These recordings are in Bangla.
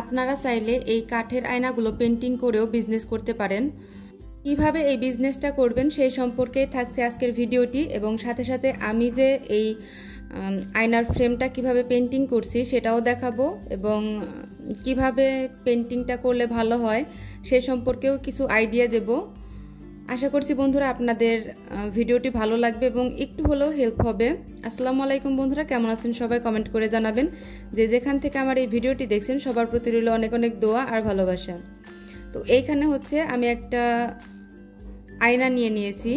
আপনারা চাইলে এই কাঠের আয়নাগুলো পেন্টিং করেও বিজনেস করতে পারেন। কিভাবে এই বিজনেসটা করবেন সেই সম্পর্কেই থাকছে আজকের ভিডিওটি, এবং সাথে সাথে আমি যে এই আয়নার ফ্রেমটা কিভাবে পেন্টিং করছি সেটাও দেখাবো, এবং কিভাবে পেন্টিংটা করলে ভালো হয় সে সম্পর্কেও কিছু আইডিয়া দেব। আশা করছি বন্ধুরা আপনাদের ভিডিওটি ভালো লাগবে এবং একটু হলেও হেল্প হবে। আসসালামু আলাইকুম বন্ধুরা, কেমন আছেন সবাই? কমেন্ট করে জানাবেন। যে যেখান থেকে আমার এই ভিডিওটি দেখছেন সবার প্রতি রইল অনেক অনেক দোয়া আর ভালোবাসা। তো এইখানে হচ্ছে আমি একটা আয়না নিয়ে নিয়েছি,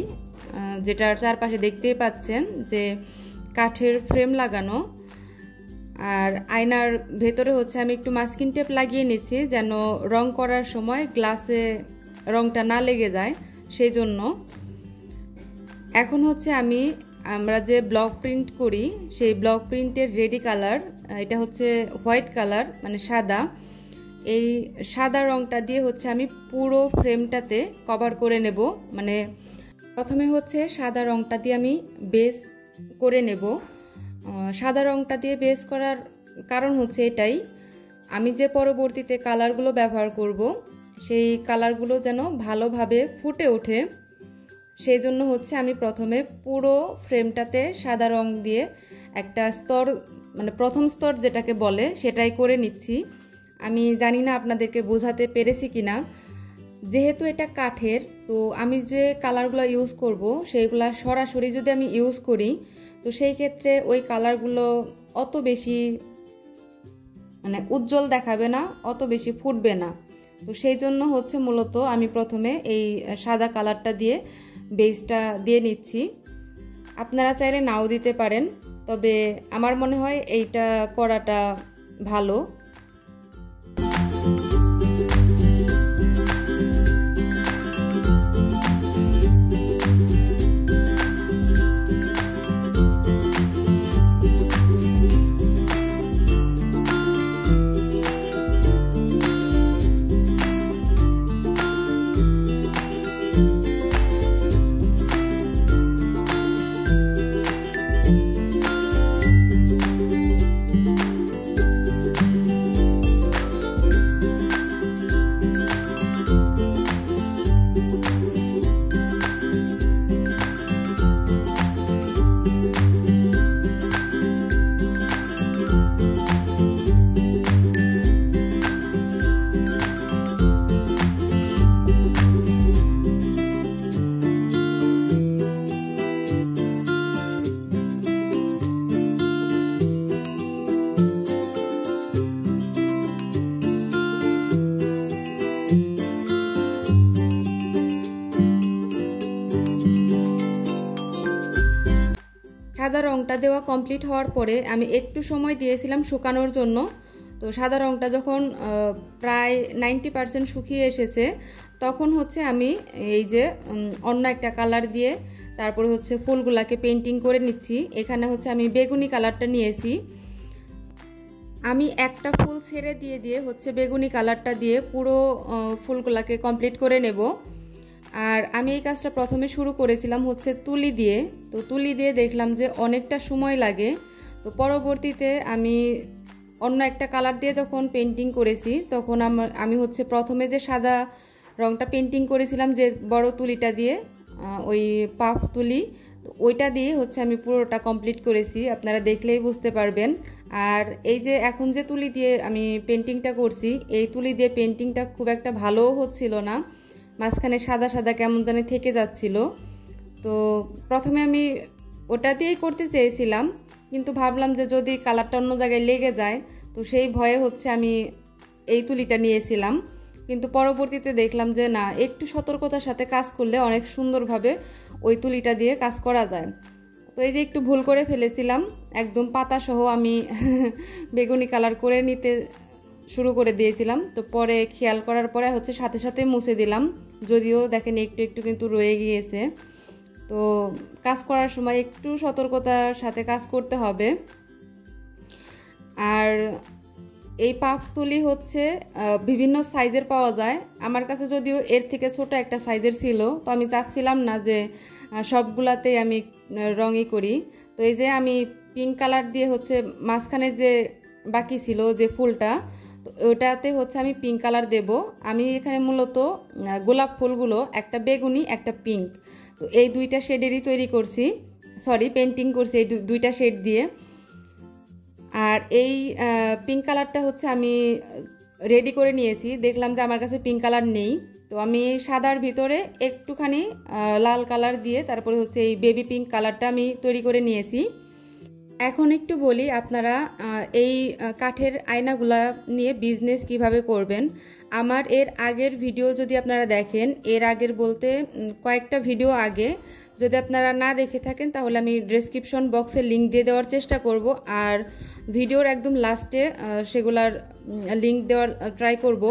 যেটার চারপাশে দেখতেই পাচ্ছেন যে কাঠের ফ্রেম লাগানো, আর আয়নার ভেতরে হচ্ছে আমি একটু মাস্কিং টেপ লাগিয়ে নিচ্ছি যেন রং করার সময় গ্লাসে রংটা না লেগে যায় সেই জন্য। এখন হচ্ছে আমরা যে ব্লক প্রিন্ট করি সেই ব্লক প্রিন্টের রেডি কালার, এটা হচ্ছে হোয়াইট কালার মানে সাদা, এই সাদা রংটা দিয়ে হচ্ছে আমি পুরো ফ্রেমটাতে কভার করে নেব। মানে প্রথমে হচ্ছে সাদা রংটা দিয়ে আমি বেস করে নেব। সাদা রংটা দিয়ে বেস করার কারণ হচ্ছে এটাই, আমি যে পরবর্তীতে কালারগুলো ব্যবহার করব সেই কালারগুলো যেন ভালোভাবে ফুটে ওঠে, সেই জন্য হচ্ছে আমি প্রথমে পুরো ফ্রেমটাতে সাদা রং দিয়ে একটা স্তর, মানে প্রথম স্তর যেটাকে বলে সেটাই করে নিচ্ছি। আমি জানি না আপনাদেরকে বোঝাতে পেরেছি কিনা। যেহেতু এটা কাঠের, তো আমি যে কালারগুলো ইউজ করব সেইগুলা সরাসরি যদি আমি ইউজ করি তো সেই ক্ষেত্রে ওই কালারগুলো অত বেশি মানে উজ্জ্বল দেখাবে না, অত বেশি ফুটবে না। তো সেই জন্য হচ্ছে মূলত আমি প্রথমে এই সাদা কালারটা দিয়ে বেসটা দিয়ে নিচ্ছি। আপনারা চাইলে নাও দিতে পারেন, তবে আমার মনে হয় এইটা করাটা ভালো। সাদা রংটা দেওয়া কমপ্লিট হওয়ার পরে আমি একটু সময় দিয়েছিলাম শুকানোর জন্য। তো সাদা রংটা যখন প্রায় 90% শুকিয়ে এসেছে তখন হচ্ছে আমি এই যে অন্য একটা কালার দিয়ে তারপরে হচ্ছে ফুলগুলাকে পেন্টিং করে নিচ্ছি। এখানে হচ্ছে আমি বেগুনি কালারটা নিয়েছি। আমি একটা ফুল ছেড়ে দিয়ে দিয়ে হচ্ছে বেগুনি কালারটা দিয়ে পুরো ফুলগুলাকে কমপ্লিট করে নেব। আর আমি এই কাজটা প্রথমে শুরু করেছিলাম হচ্ছে তুলি দিয়ে, তো তুলি দিয়ে দেখলাম যে অনেকটা সময় লাগে। তো পরবর্তীতে আমি অন্য একটা কালার দিয়ে যখন পেন্টিং করেছি তখন আমি হচ্ছে প্রথমে যে সাদা রংটা পেন্টিং করেছিলাম যে বড় তুলিটা দিয়ে, ওই পাফ তুলি, তো ওইটা দিয়ে হচ্ছে আমি পুরোটা কমপ্লিট করেছি, আপনারা দেখলেই বুঝতে পারবেন। আর এই যে এখন যে তুলি দিয়ে আমি পেন্টিংটা করছি এই তুলি দিয়ে পেন্টিংটা খুব একটা ভালোও হচ্ছিল না, মাঝখানে সাদা সাদা কেমন জানি থেকে যাচ্ছিল। তো প্রথমে আমি ওটা দিয়েই করতে চেয়েছিলাম, কিন্তু ভাবলাম যে যদি কালারটা অন্য জায়গায় লেগে যায় তো সেই ভয়ে হচ্ছে আমি এই তুলিটা নিয়েছিলাম। কিন্তু পরবর্তীতে দেখলাম যে না, একটু সতর্কতার সাথে কাজ করলে অনেক সুন্দরভাবে ওই তুলিটা দিয়ে কাজ করা যায়। তো এই যে একটু ভুল করে ফেলেছিলাম, একদম পাতা সহ আমি বেগুনি কালার করে নিতে শুরু করে দিয়েছিলাম। তো পরে খেয়াল করার পরে হচ্ছে সাথে সাথে মুছে দিলাম, যদিও দেখেন একটু একটু কিন্তু রয়ে গিয়েছে। তো কাজ করার সময় একটু সতর্কতার সাথে কাজ করতে হবে। আর এই পাফ তুলি হচ্ছে বিভিন্ন সাইজের পাওয়া যায়, আমার কাছে যদিও এর থেকে ছোট একটা সাইজের ছিল, তো আমি চাচ্ছিলাম না যে সবগুলাতেই আমি রঙই করি। তো এই যে আমি পিঙ্ক কালার দিয়ে হচ্ছে মাঝখানে যে বাকি ছিল যে ফুলটা, তো ওটাতে হচ্ছে আমি পিঙ্ক কালার দেব। আমি এখানে মূলত গোলাপ ফুলগুলো একটা বেগুনি একটা পিঙ্ক, তো এই দুইটা শেডেরই তৈরি করছি, সরি পেন্টিং করছি এই দুইটা শেড দিয়ে। আর এই পিঙ্ক কালারটা হচ্ছে আমি রেডি করে নিয়েছি, দেখলাম যে আমার কাছে পিঙ্ক কালার নেই, তো আমি সাদার ভিতরে একটুখানি লাল কালার দিয়ে তারপরে হচ্ছে এই বেবি পিঙ্ক কালারটা আমি তৈরি করে নিয়েছি। এখন একটু বলি আপনারা এই কাঠের আয়নাগুলা নিয়ে বিজনেস কিভাবে করবেন। আমার এর আগের ভিডিও যদি আপনারা দেখেন, এর আগের বলতে কয়েকটা ভিডিও আগে যদি আপনারা না দেখে থাকেন তাহলে আমি ডেসক্রিপশন বক্সে লিংক দিয়ে দেওয়ার চেষ্টা করব, আর ভিডিওর একদম লাস্টে সেগুলার লিংক দেওয়ার ট্রাই করব,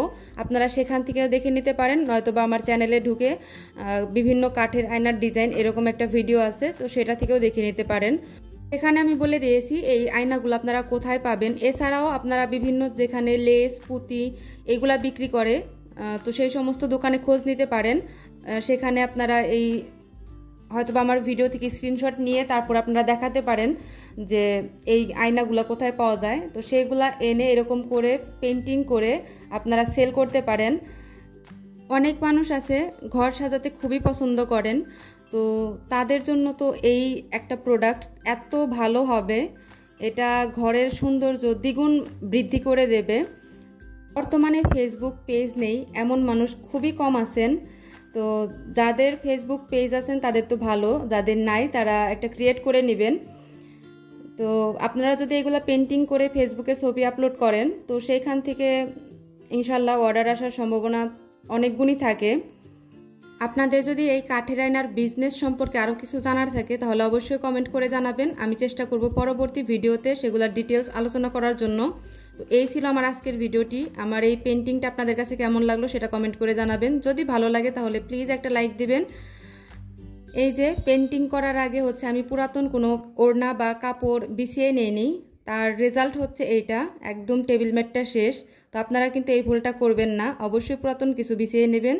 আপনারা সেখান থেকে দেখে নিতে পারেন, নয়তো বা আমার চ্যানেলে ঢুকে বিভিন্ন কাঠের আয়নার ডিজাইন এরকম একটা ভিডিও আছে, তো সেটা থেকেও দেখে নিতে পারেন। এখানে আমি বলে দিয়েছি এই আয়নাগুলো আপনারা কোথায় পাবেন। এছাড়াও আপনারা বিভিন্ন যেখানে লেস পুঁতি এগুলা বিক্রি করে, তো সেই সমস্ত দোকানে খোঁজ নিতে পারেন। সেখানে আপনারা এই হয়তোবা আমার ভিডিও থেকে স্ক্রিনশট নিয়ে তারপর আপনারা দেখাতে পারেন যে এই আয়নাগুলো কোথায় পাওয়া যায়, তো সেইগুলা এনে এরকম করে পেন্টিং করে আপনারা সেল করতে পারেন। অনেক মানুষ আছে ঘর সাজাতে খুবই পছন্দ করেন, তো তাদের জন্য তো এই একটা প্রোডাক্ট এত ভালো হবে, এটা ঘরের সৌন্দর্য দ্বিগুণ বৃদ্ধি করে দেবে। বর্তমানে ফেসবুক পেজ নেই এমন মানুষ খুবই কম আছেন, তো যাদের ফেসবুক পেজ আছেন তাদের তো ভালো, যাদের নাই তারা একটা ক্রিয়েট করে নেবেন। তো আপনারা যদি এগুলো পেন্টিং করে ফেসবুকে ছবি আপলোড করেন তো সেইখান থেকে ইনশাল্লাহ অর্ডার আসার সম্ভাবনা অনেক গুণই থাকে। আপনাদের যদি এই কাঠের আয়নার বিজনেস সম্পর্কে আরও কিছু জানার থাকে তাহলে অবশ্যই কমেন্ট করে জানাবেন, আমি চেষ্টা করব পরবর্তী ভিডিওতে সেগুলোর ডিটেলস আলোচনা করার জন্য। তো এই ছিল আমার আজকের ভিডিওটি। আমার এই পেন্টিংটা আপনাদের কাছে কেমন লাগলো সেটা কমেন্ট করে জানাবেন, যদি ভালো লাগে তাহলে প্লিজ একটা লাইক দিবেন। এই যে পেন্টিং করার আগে হচ্ছে আমি পুরাতন কোনো ওড়না বা কাপড় বিছিয়ে নিই, তার রেজাল্ট হচ্ছে এইটা, একদম টেবিল ম্যাটটা শেষ। তো আপনারা কিন্তু এই ভুলটা করবেন না, অবশ্যই পুরাতন কিছু বিছিয়ে নেবেন।